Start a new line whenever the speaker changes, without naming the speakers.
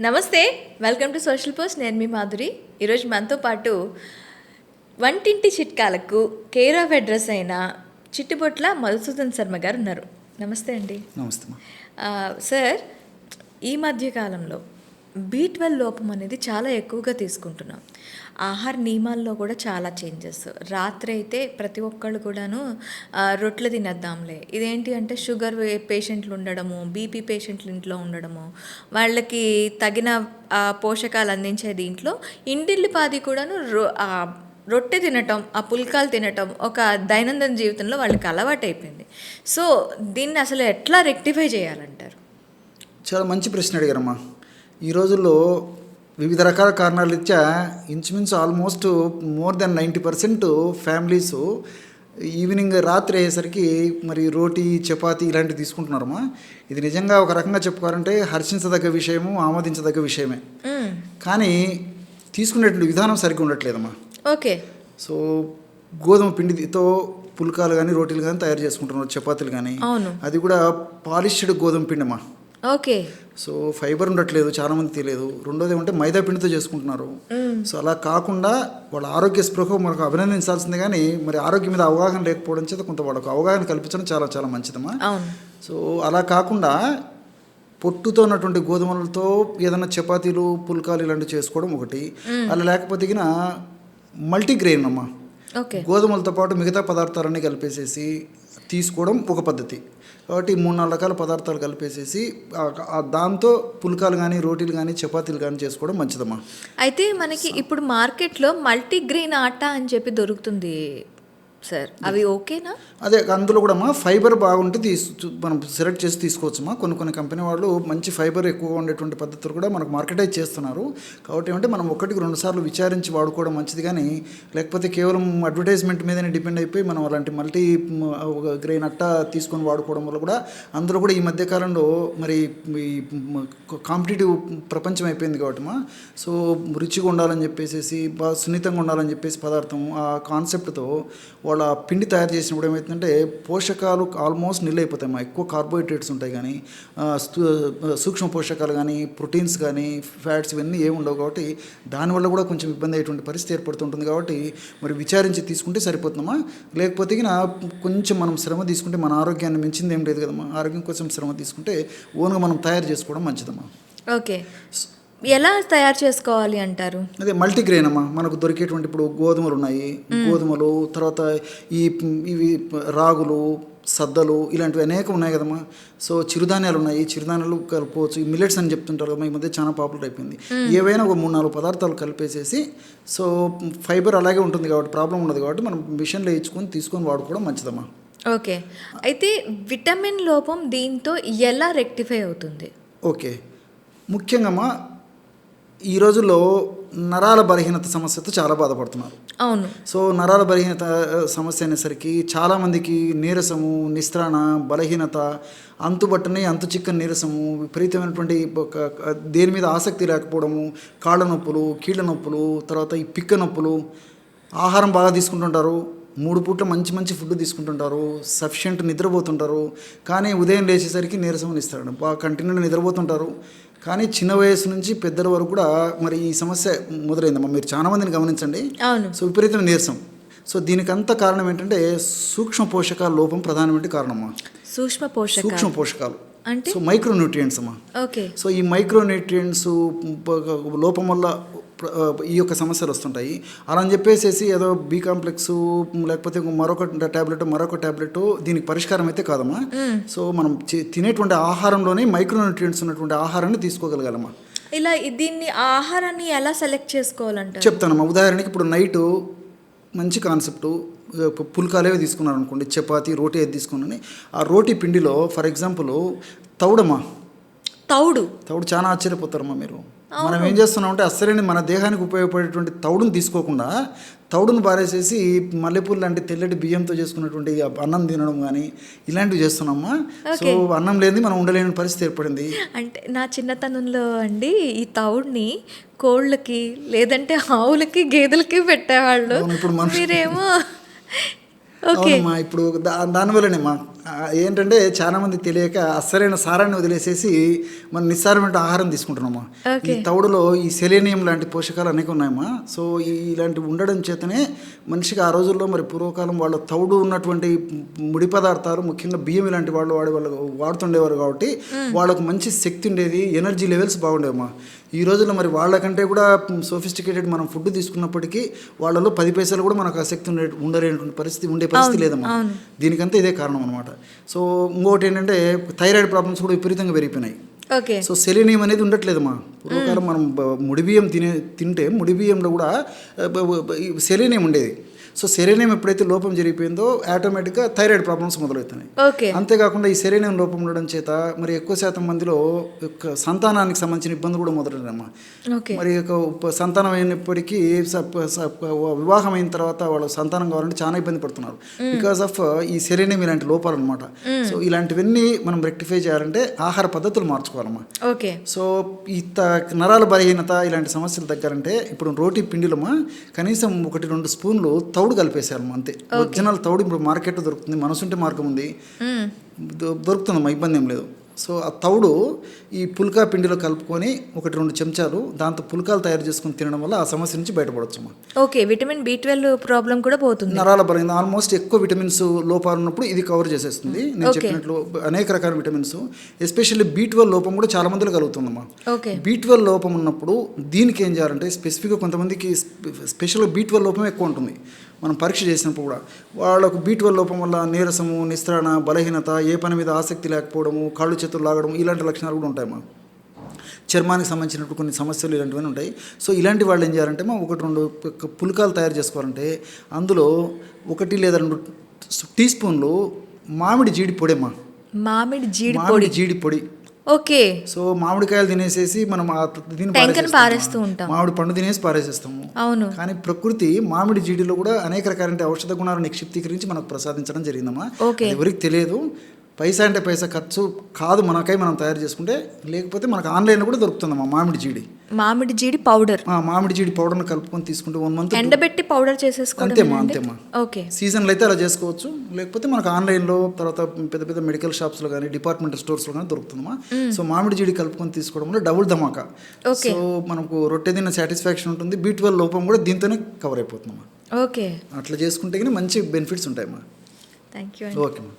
నమస్తే, welcome to social post. నేను మీ మాధురి. ఈరోజు మనతో పాటు వంటింటి చిట్కాలకు కేర్ ఆఫ్ అడ్రస్ అయిన చిట్టుబొట్ల మధుసూదన్ శర్మ గారు ఉన్నారు. నమస్తే అండి.
నమస్తే.
సార్, ఈ మధ్యకాలంలో B12 లోపం అనేది చాలా ఎక్కువగా తీసుకుంటున్నాం. ఆహార నియమాల్లో కూడా చాలా చేంజెస్. రాత్రి అయితే ప్రతి ఒక్కళ్ళు కూడాను రొట్టెలు తినేద్దాంలే, ఇదేంటి అంటే షుగర్ పేషెంట్లు ఉండడము, బీపీ పేషెంట్లు ఇంట్లో ఉండడము, వాళ్ళకి తగిన పోషకాలు అందించే దీంట్లో ఇంటిల్లిపాది కూడాను రొట్టె తినటం, ఆ పుల్కాలు తినటం ఒక దైనందిన జీవితంలో వాళ్ళకి అలవాటు అయిపోయింది. సో దీన్ని అసలు ఎట్లా రెక్టిఫై చేయాలంటారు?
చాలా మంచి ప్రశ్న అడిగారమ్మా. ఈ రోజుల్లో వివిధ రకాల కారణాల రీత్యా ఇంచుమించు almost more than 90% families evening రాత్రి అయ్యేసరికి మరి రోటీ, చపాతీ ఇలాంటివి తీసుకుంటున్నారమ్మా. ఇది నిజంగా ఒక రకంగా చెప్పుకోవాలంటే హర్షించదగ్గ విషయము, ఆమోదించదగ్గ విషయమే. కానీ తీసుకునేటువంటి విధానం సరిగ్గా ఉండట్లేదమ్మా.
ఓకే.
సో గోధుమ పిండితో పుల్కాలు కానీ రోటీలు కానీ తయారు చేసుకుంటున్నారు, చపాతీలు కానీ. అది కూడా పాలిష్డ్ గోధుమ పిండిమా.
ఓకే.
సో ఫైబర్ ఉండట్లేదు, చాలామంది తెలియదు. రెండోది ఏమంటే మైదా పిండితో చేసుకుంటున్నారు. సో అలా కాకుండా వాళ్ళ ఆరోగ్య స్పృహ మనకు అభినందించాల్సిందే, కానీ మరి ఆరోగ్యం మీద అవగాహన లేకపోవడం చేత కొంత వాళ్ళకు అవగాహన కల్పించడం చాలా చాలా మంచిదమ్మా. సో అలా కాకుండా పొట్టుతో ఉన్నటువంటి గోధుమలతో ఏదైనా చపాతీలు, పుల్కాలు ఇలాంటివి చేసుకోవడం ఒకటి. అలా లేకపోతే మల్టీగ్రెయిన్ అమ్మా, గోధుమలతో పాటు మిగతా పదార్థాలన్నీ కలిపేసేసి తీసుకోవడం ఒక పద్ధతి. కాబట్టి 3-4 రకాల పదార్థాలు కలిపేసేసి దాంతో పుల్కాలు కానీ, రోటీలు కానీ, చపాతీలు కానీ చేసుకోవడం మంచిదమ్మా.
అయితే మనకి ఇప్పుడు మార్కెట్లో మల్టీగ్రెయిన్ ఆటా అని చెప్పి దొరుకుతుంది సార్, అవి ఓకేనా?
అదే, అందులో కూడా ఫైబర్ బాగుంటే మనం సెలెక్ట్ చేసి తీసుకోవచ్చమ్మా. కొన్ని కంపెనీ వాళ్ళు మంచి ఫైబర్ ఎక్కువగా ఉండేటువంటి పద్ధతులు కూడా మనకు మార్కెటైజ్ చేస్తున్నారు. కాబట్టి ఏమంటే మనం 1-2 సార్లు విచారించి వాడుకోవడం మంచిది, కానీ లేకపోతే కేవలం అడ్వర్టైజ్మెంట్ మీదనే డిపెండ్ అయిపోయి మనం అలాంటి మల్టీ గ్రెయిన్ అట్టా తీసుకొని వాడుకోవడం వల్ల కూడా అందులో కూడా ఈ మధ్యకాలంలో మరి ఈ కాంపిటేటివ్ ప్రపంచం అయిపోయింది కాబట్టి సో రుచిగా ఉండాలని చెప్పేసి, బాగా సున్నితంగా ఉండాలని చెప్పేసి పదార్థం ఆ కాన్సెప్ట్తో వాళ్ళ పిండి తయారు చేసినప్పుడు ఏమవుతుందంటే పోషకాలు ఆల్మోస్ట్ నిల్ అయిపోతాయి. ఎక్కువ కార్బోహైడ్రేట్స్ ఉంటాయి, కానీ సూక్ష్మ పోషకాలు కానీ, ప్రోటీన్స్ కానీ, ఫ్యాట్స్ ఇవన్నీ ఏమి ఉండవు. కాబట్టి దానివల్ల కూడా కొంచెం ఇబ్బంది అయ్యేటువంటి పరిస్థితి ఏర్పడుతుంటుంది. కాబట్టి మరి విచారించి తీసుకుంటే సరిపోతుందమ్మా. లేకపోతే కొంచెం మనం శ్రమ తీసుకుంటే మన ఆరోగ్యాన్ని మించింది ఏం లేదు కదమ్మా. ఆరోగ్యం కోసం శ్రమ తీసుకుంటే ఓన్గా మనం తయారు చేసుకోవడం మంచిదమ్మా.
ఓకే. ఎలా తయారు చేసుకోవాలి అంటారు?
అదే మల్టీగ్రెయిన్ అమ్మా. మనకు దొరికేటువంటి ఇప్పుడు గోధుమలు ఉన్నాయి, గోధుమలు తర్వాత ఇవి రాగులు, సద్దలు ఇలాంటివి అనేకం ఉన్నాయి కదమ్మా. సో చిరుధాన్యాలు ఉన్నాయి, చిరుధాన్యాలు కలుపుకోవచ్చు. ఈ మిల్లెట్స్ అని చెప్తుంటారు కదా, ఈ మధ్య చాలా పాపులర్ అయిపోయింది. ఏవైనా ఒక 3-4 పదార్థాలు కలిపేసేసి సో ఫైబర్ అలాగే ఉంటుంది కాబట్టి ప్రాబ్లం ఉండదు. కాబట్టి మనం మిషన్లో తీసుకొని వాడుకోవడం మంచిదమ్మా.
ఓకే. అయితే విటమిన్ లోపం దీంతో ఎలా రెక్టిఫై అవుతుంది?
ఓకే, ముఖ్యంగా ఈ రోజుల్లో నరాల బలహీనత సమస్యతో చాలా బాధపడుతున్నారు.
అవును.
సో నరాల బలహీనత సమస్య అనేసరికి చాలామందికి నీరసము, నిస్త్రాణ, బలహీనత, అంతుబట్టని అంతు చిక్కని నీరసము, విపరీతమైనటువంటి దేని మీద ఆసక్తి లేకపోవడము, కాళ్ళ నొప్పులు, కీళ్ళ నొప్పులు, తర్వాత ఈ పిక్క నొప్పులు, ఆహారం బాగా తీసుకుంటుంటారు, 3 పూట్ల మంచి మంచి ఫుడ్ తీసుకుంటుంటారు, సఫిషియెంట్ నిద్రపోతుంటారు, కానీ ఉదయం లేచేసరికి నీరసం ఇస్తారు, బాగా కంటిన్యూగా నిద్రపోతుంటారు. కానీ చిన్న వయసు నుంచి పెద్దల వరకు కూడా మరి ఈ సమస్య మొదలైందమ్మా. మీరు చాలా మందిని గమనించండి. సో విపరీతమైన నీరసం. సో దీనికంతా కారణం ఏంటంటే సూక్ష్మ పోషకాల లోపం ప్రధానమైన కారణమమ్మా. సూక్ష్మ పోషకాలు అంటే సో మైక్రోన్యూట్రియంట్స్ అమ్మా.
ఓకే.
సో ఈ మైక్రోన్యూట్రియంట్స్ లోపం వల్ల ఈ యొక్క సమస్యలు వస్తుంటాయి. అలా అని చెప్పేసి ఏదో బి కాంప్లెక్స్ లేకపోతే మరొక ట్యాబ్లెట్ దీనికి పరిష్కారం అయితే కాదమ్మా. సో మనం తినేటువంటి ఆహారంలోనే మైక్రోన్యూట్రియంట్స్ ఉన్నటువంటి ఆహారాన్ని తీసుకోగలగాలమ్మా.
ఇలా దీన్ని ఆహారాన్ని ఎలా సెలెక్ట్ చేసుకోవాలంటే
చెప్తానమ్మా. ఉదాహరణకి ఇప్పుడు నైట్ మంచి కాన్సెప్టు పుల్కాలే తీసుకున్నారు అనుకోండి, చపాతీ, రోటీ అది తీసుకున్నాను. ఆ రోటీ పిండిలో ఫర్ ఎగ్జాంపుల్ తౌడు చాలా ఆశ్చర్యపోతారమ్మా మీరు. మనం ఏం చేస్తున్నామంటే అస్సలేని మన దేహానికి ఉపయోగపడేటువంటి తౌడును తీసుకోకుండా తౌడును బారేసేసి మల్లెపూలు లాంటి తెల్లటి బియ్యంతో చేసుకున్నటువంటి అన్నం తినడం కానీ ఇలాంటివి చేస్తున్నామా. సో అన్నం లేని మనం ఉండలేని పరిస్థితి ఏర్పడింది.
అంటే నా చిన్నతనంలో అండి ఈ తౌడుని కోళ్ళకి లేదంటే ఆవులకి, గేదెలకి పెట్టేవాళ్ళు. ఇప్పుడు మీరేమో
అవునమ్మా, ఇప్పుడు దానివల్లనే ఏంటంటే చాలా మంది తెలియక అస్సలైన సారాన్ని వదిలేసేసి మనం నిస్సారమైన ఆహారం తీసుకుంటున్నామా. ఈ
ఓకే.
తౌడులో ఈ సెలేనియం లాంటి పోషకాలు అనేక ఉన్నాయమ్మా. సో ఇలాంటివి ఉండడం చేతనే మనిషికి ఆ రోజుల్లో మరి పూర్వకాలం వాళ్ళ తౌడు ఉన్నటువంటి ముడి పదార్థాలు ముఖ్యంగా బియ్యం ఇలాంటి వాళ్ళు వాడుతుండేవారు కాబట్టి వాళ్ళకు మంచి శక్తి ఉండేది, ఎనర్జీ లెవెల్స్ బాగుండేవమ్మా. ఈ రోజుల్లో మరి వాళ్ళకంటే కూడా సోఫిస్టికేటెడ్ మనం ఫుడ్ తీసుకున్నప్పటికీ వాళ్ళలో 10 పైసలు కూడా మనకు ఆసక్తి ఉండలేటువంటి ఉండే పరిస్థితి లేదమ్మా. దీనికంతా ఇదే కారణం అనమాట. సో ఇంకోటి ఏంటంటే థైరాయిడ్ ప్రాబ్లమ్స్ కూడా విపరీతంగా పెరిగిపోయినాయి.
ఓకే.
సో సెలీనియం అనేది ఉండట్లేదమ్మా. పూర్వకాలం మనం ముడి బియ్యం తింటే ముడి బియ్యంలో కూడా సెలీనియం ఉండేది. సో సెలీనియం ఎప్పుడైతే లోపం జరిగిపోయిందో ఆటోమేటిక్గా థైరాయిడ్ ప్రాబ్లమ్స్ మొదలవుతున్నాయి.
ఓకే.
అంతేకాకుండా ఈ సెలీనియం లోపం ఉండడం చేత మరి ఎక్కువ శాతం మందిలో సంతానానికి సంబంధించిన ఇబ్బందులు కూడా మొదలైనమ్మా.
ఓకే.
మరి సంతానం అయినప్పటికీ వివాహం అయిన తర్వాత వాళ్ళు సంతానం కావాలంటే చాలా ఇబ్బంది పడుతున్నారు బికాస్ ఆఫ్ ఈ సెలీనియం ఇలాంటి లోపాలు అనమాట. సో ఇలాంటివన్నీ మనం రెక్టిఫై చేయాలంటే ఆహార పద్ధతులు మార్చుకోవాలమ్మా.
ఓకే.
సో ఈ నరాల బలహీనత ఇలాంటి సమస్యలు తగ్గాలంటే ఇప్పుడు రోటీ పిండిలమ్మా కనీసం 1-2 స్పూన్లు తౌడు కలిపేసారమ్మా, అంతే. ఒరిజినల్ తౌడు ఇప్పుడు మార్కెట్లో దొరుకుతుంది, మనసుంటే మార్గం ఉంది, దొరుకుతుందమ్మా, ఇబ్బంది ఏం లేదు. సో ఆ తౌడు ఈ పుల్కా పిండిలో కలుపుకొని 1-2 చెంచాలు దాంతో పుల్కాలు తయారు చేసుకుని తినడం వల్ల ఆ సమస్య నుంచి బయటపడవచ్చమ్మా.
ఓకే. విటమిన్ B12 ప్రాబ్లం కూడా పోతుంది.
నరాల బలహీనత ఆల్మోస్ట్ ఎక్కువ విటమిన్స్ లోపాలు ఉన్నప్పుడు ఇది కవర్ చేసేస్తుంది. నేను చెప్పినట్లు అనేక రకాల విటమిన్స్, ఎస్పెషల్లీ B12 లోపం కూడా చాలా మందిలో కలుగుతుందమ్మా.
ఓకే.
B12 లోపం ఉన్నప్పుడు దీనికి ఏం చేయాలంటే స్పెసిఫిక్గా కొంతమందికి స్పెషల్గా B12 లోపం ఎక్కువ ఉంటుంది. మనం పరీక్ష చేసినప్పుడు కూడా వాళ్ళకు B12 లోపం వల్ల నీరసము, నిస్త్రాణ, బలహీనత, ఏ పని మీద ఆసక్తి లేకపోవడము, కాళ్ళు చేతులు లాగడం ఇలాంటి లక్షణాలు కూడా ఉంటాయమ్మా. చర్మానికి సంబంధించినట్టు కొన్ని సమస్యలు ఇలాంటివన్నీ ఉంటాయి. సో ఇలాంటి వాళ్ళు ఏం చేయాలంటే 1-2 పుల్కాలు తయారు చేసుకోవాలంటే అందులో 1 లేదా 2 టీ స్పూన్లు మామిడి జీడి పొడేమ్మా.
మామిడి
జీడి పొడి.
ఓకే.
సో మామిడికాయలు తినేసేసి మనం
పారేస్తూ ఉంటాం,
మామిడి పండు తినేసి పారేసేస్తాము.
అవును.
కానీ ప్రకృతి మామిడి జీడిలో కూడా అనేక రకాల ఔషధ గుణాలు నిక్షిప్తీకరించి మనకు ప్రసాదించడం జరిగిందమ్మా. ఎవరికి తెలియదు. పైసా అంటే పైసా ఖర్చు కాదు, మనకై మనం తయారు చేసుకుంటే. లేకపోతే మనకు ఆన్లైన్లో కూడా దొరుకుతుందమ్మా మామిడి జీడి పౌడర్. మామిడి జీడి పౌడర్ని కలుపుకొని తీసుకుంటే 1 మంత్
ఎండబెట్టి పౌడర్ చేసేసుకోవడం.
అంతేమ్మా. ఓకే. సీజన్లో అయితే అలా చేసుకోవచ్చు, లేకపోతే మనకు ఆన్లైన్లో తర్వాత పెద్ద మెడికల్ షాప్స్లో కానీ డిపార్ట్మెంటల్ స్టోర్స్లో కానీ దొరుకుతుందమ్మా. సో మామిడి జీడి కలుపుకొని తీసుకోవడం వల్ల డబుల్ ధమాకా. సో మనకు రొట్టె తిన్న సాటిస్ఫాక్షన్ ఉంటుంది. B12 లోపం కూడా దీంతోనే కవర్ అయిపోతుందమ్మా.
ఓకే.
అట్లా చేసుకుంటే మంచి బెనిఫిట్స్ ఉంటాయమ్మా.
Thank you.
ఓకేమ్మా.